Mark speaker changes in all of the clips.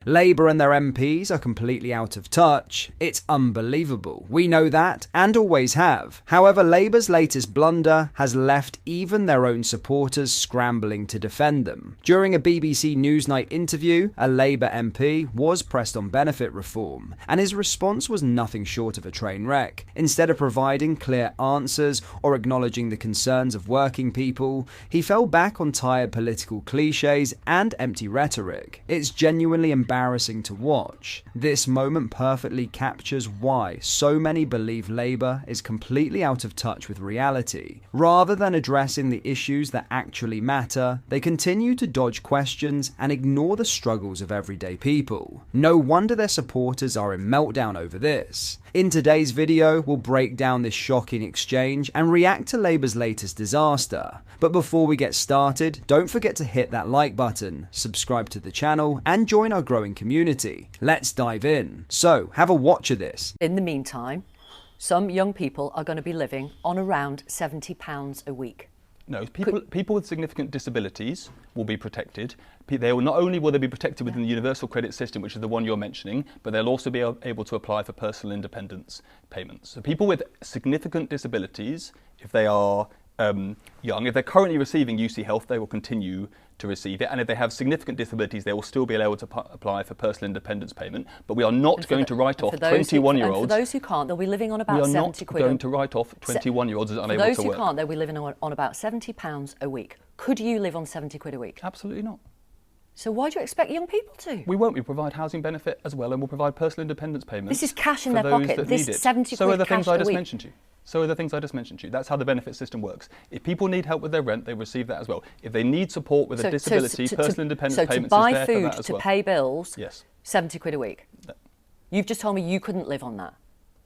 Speaker 1: Labour and their MPs are completely out of touch. It's unbelievable. We know that, and always have. However, Labour's latest blunder has left even their own supporters scrambling to defend them. During a BBC Newsnight interview, a Labour MP was pressed on benefit reform, and his response was nothing short of a train wreck. Instead of providing clear answers or acknowledging the concerns of working people, he fell back on tired political cliches and empty rhetoric. It's genuinely embarrassing to watch. This moment perfectly captures why so many believe Labour is completely out of touch with reality. Rather than addressing the issues that actually matter, they continue to dodge questions and ignore the struggles of everyday people. No wonder their supporters are in meltdown over this. In today's video, we'll break down this shocking exchange and react to Labour's latest disaster. But before we get started, don't forget to hit that like button, subscribe to the channel, and join our growing community. Let's dive in. So, have a watch of this.
Speaker 2: In the meantime, some young people are going to be living on around £70 a week.
Speaker 3: No, people with significant disabilities will be protected. They will not only will they be protected within the universal credit system, which is the one you're mentioning, but they'll also be able to apply for personal independence payments. So people with significant disabilities, if they are young, if they're currently receiving UC Health, they will continue to receive it, and if they have significant disabilities, they will still be able to apply for personal independance payment. But we are not going to write off 21-year-olds.
Speaker 2: For those who can't, they'll be living on about 70 quid.
Speaker 3: We are not going to write off 21-year-olds as unable to work.
Speaker 2: For those who can't, they'll be living on about £70 a week. Could you live on 70 quid a week?
Speaker 3: Absolutely not.
Speaker 2: So why do you expect young people to?
Speaker 3: We won't. We provide housing benefit as well, and we'll provide personal independence payments.
Speaker 2: This is cash in their pocket. This 70
Speaker 3: so
Speaker 2: quid
Speaker 3: are the things
Speaker 2: cash
Speaker 3: I
Speaker 2: a
Speaker 3: just
Speaker 2: week.
Speaker 3: mentioned to you. So are the things I just mentioned to you. That's how the benefit system works. If people need help with their rent, they receive that as well. If they need support with a disability, personal independence payments is there for that as well.
Speaker 2: So to buy food, to pay bills,
Speaker 3: yes.
Speaker 2: 70 quid a week?
Speaker 3: No.
Speaker 2: You've just told me you couldn't live on that.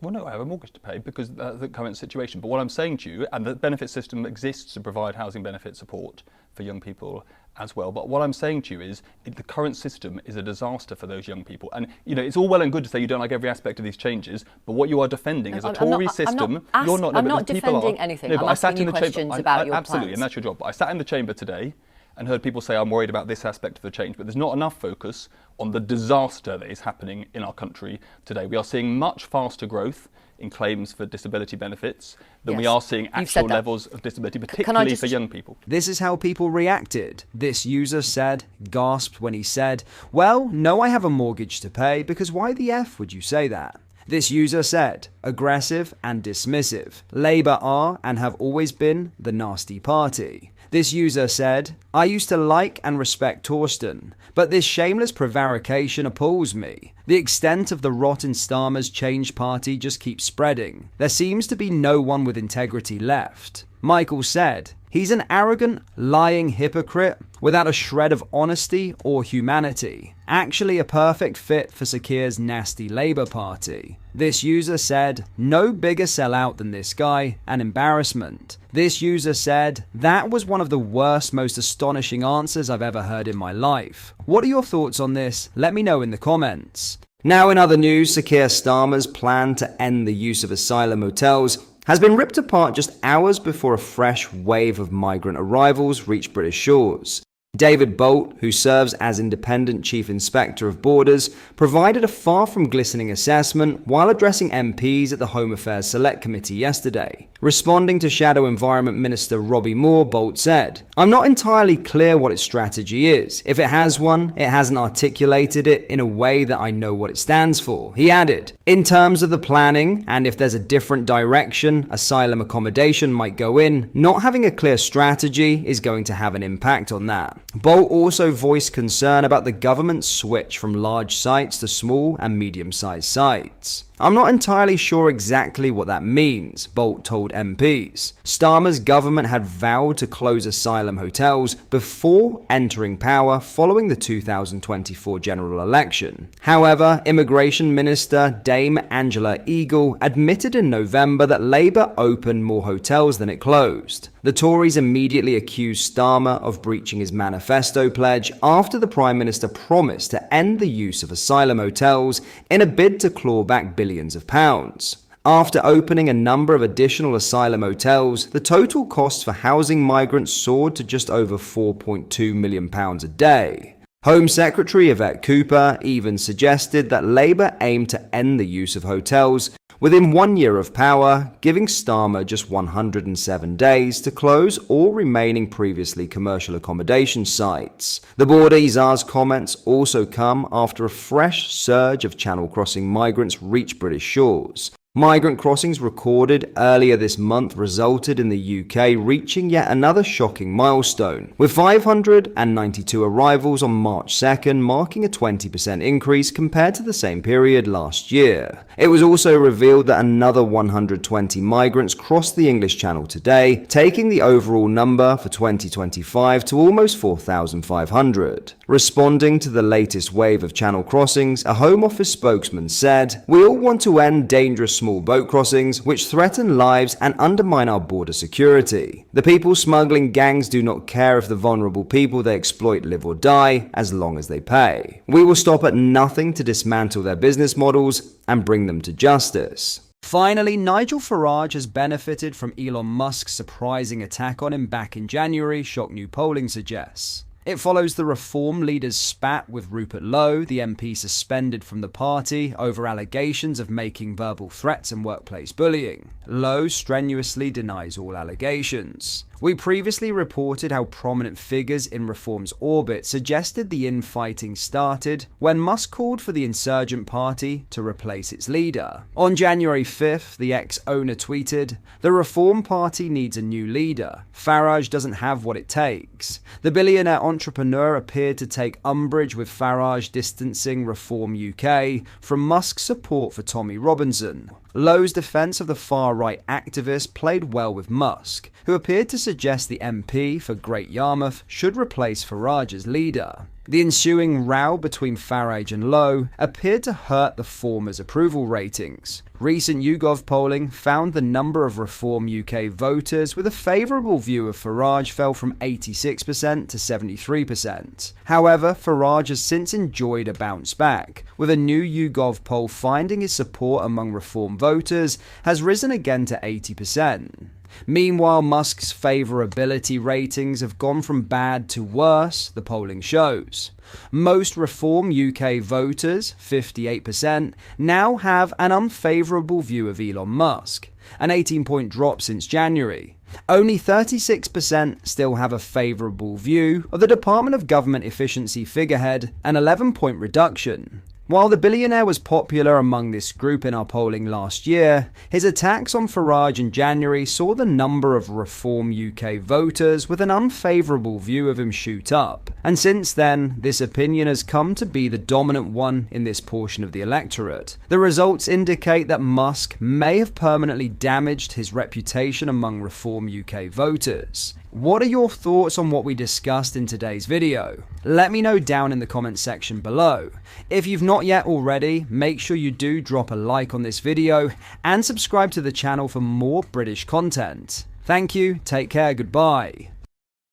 Speaker 3: Well, no, I have a mortgage to pay because that's the current situation. But what I'm saying to you, and the benefit system exists to provide housing benefit support for young people as well. But what I'm saying to you is the current system is a disaster for those young people. And, you know, it's all well and good to say you don't like every aspect of these changes, but what you are defending is a Tory system.
Speaker 2: I'm not defending anything.
Speaker 3: No, but
Speaker 2: I'm asking you questions about your
Speaker 3: absolutely,
Speaker 2: plans.
Speaker 3: and that's your job. But I sat in the chamber today and heard people say I'm worried about this aspect of the change, but there's not enough focus on the disaster that is happening in our country today. We are seeing much faster growth in claims for disability benefits than we are seeing actual levels of disability, particularly for young people.
Speaker 1: This is how people reacted. This user said, gasped when he said, well, no, I have a mortgage to pay, because why the F would you say that? This user said, aggressive and dismissive. Labour are and have always been the nasty party. This user said, I used to like and respect Torsten, but this shameless prevarication appalls me. The extent of the rotten Starmer's Change Party just keeps spreading. There seems to be no one with integrity left. Michael said, he's an arrogant, lying hypocrite without a shred of honesty or humanity. Actually a perfect fit for Sakir's nasty Labour Party. This user said, no bigger sellout than this guy, an embarrassment. This user said, that was one of the worst, most astonishing answers I've ever heard in my life. What are your thoughts on this? Let me know in the comments. Now in other news, Sir Keir Starmer's plan to end the use of asylum hotels has been ripped apart just hours before a fresh wave of migrant arrivals reached British shores. David Bolt, who serves as Independent Chief Inspector of Borders, provided a far from glistening assessment while addressing MPs at the Home Affairs Select Committee yesterday. Responding to Shadow Environment Minister Robbie Moore, Bolt said, I'm not entirely clear what its strategy is. If it has one, it hasn't articulated it in a way that I know what it stands for. He added, in terms of the planning, and if there's a different direction asylum accommodation might go in, not having a clear strategy is going to have an impact on that. Bolt also voiced concern about the government's switch from large sites to small and medium-sized sites. I'm not entirely sure exactly what that means, Bolt told MPs. Starmer's government had vowed to close asylum hotels before entering power following the 2024 general election. However, Immigration Minister Dame Angela Eagle admitted in November that Labour opened more hotels than it closed. The Tories immediately accused Starmer of breaching his manifesto pledge after the Prime Minister promised to end the use of asylum hotels in a bid to claw back billions of pounds. After opening a number of additional asylum hotels, the total costs for housing migrants soared to just over £4.2 million a day. Home Secretary Yvette Cooper even suggested that Labour aimed to end the use of hotels within 1 year of power, giving Starmer just 107 days to close all remaining previously commercial accommodation sites. The Border Czar's comments also come after a fresh surge of Channel crossing migrants reached British shores. Migrant crossings recorded earlier this month resulted in the UK reaching yet another shocking milestone, with 592 arrivals on March 2nd, marking a 20% increase compared to the same period last year. It was also revealed that another 120 migrants crossed the English Channel today, taking the overall number for 2025 to almost 4,500. Responding to the latest wave of Channel crossings, a Home Office spokesman said, "We all want to end dangerous small boat crossings which threaten lives and undermine our border security. The people smuggling gangs do not care if the vulnerable people they exploit live or die, as long as they pay. We will stop at nothing to dismantle their business models and bring them to justice." Finally, Nigel Farage has benefited from Elon Musk's surprising attack on him back in January, shock new polling suggests. It follows the Reform leader's spat with Rupert Lowe, the MP suspended from the party over allegations of making verbal threats and workplace bullying. Lowe strenuously denies all allegations. We previously reported how prominent figures in Reform's orbit suggested the infighting started when Musk called for the insurgent party to replace its leader. On January 5th, the ex-owner tweeted, "The Reform Party needs a new leader. Farage doesn't have what it takes." The billionaire entrepreneur appeared to take umbrage with Farage distancing Reform UK from Musk's support for Tommy Robinson. Lowe's defense of the far-right activist played well with Musk, who appeared to suggest the MP for Great Yarmouth should replace Farage as leader. The ensuing row between Farage and Lowe appeared to hurt the former's approval ratings. Recent YouGov polling found the number of Reform UK voters with a favourable view of Farage fell from 86% to 73%. However, Farage has since enjoyed a bounce back, with a new YouGov poll finding his support among Reform voters has risen again to 80%. Meanwhile, Musk's favourability ratings have gone from bad to worse, the polling shows. Most Reform UK voters, 58%, now have an unfavourable view of Elon Musk, an 18-point drop since January. Only 36% still have a favourable view of the Department of Government Efficiency figurehead, an 11-point reduction. While the billionaire was popular among this group in our polling last year, his attacks on Farage in January saw the number of Reform UK voters with an unfavourable view of him shoot up. And since then, this opinion has come to be the dominant one in this portion of the electorate. The results indicate that Musk may have permanently damaged his reputation among Reform UK voters. What are your thoughts on what we discussed in today's video? Let me know down in the comments section below. If you've not yet already, make sure you do drop a like on this video and subscribe to the channel for more British content. Thank you, take care, goodbye.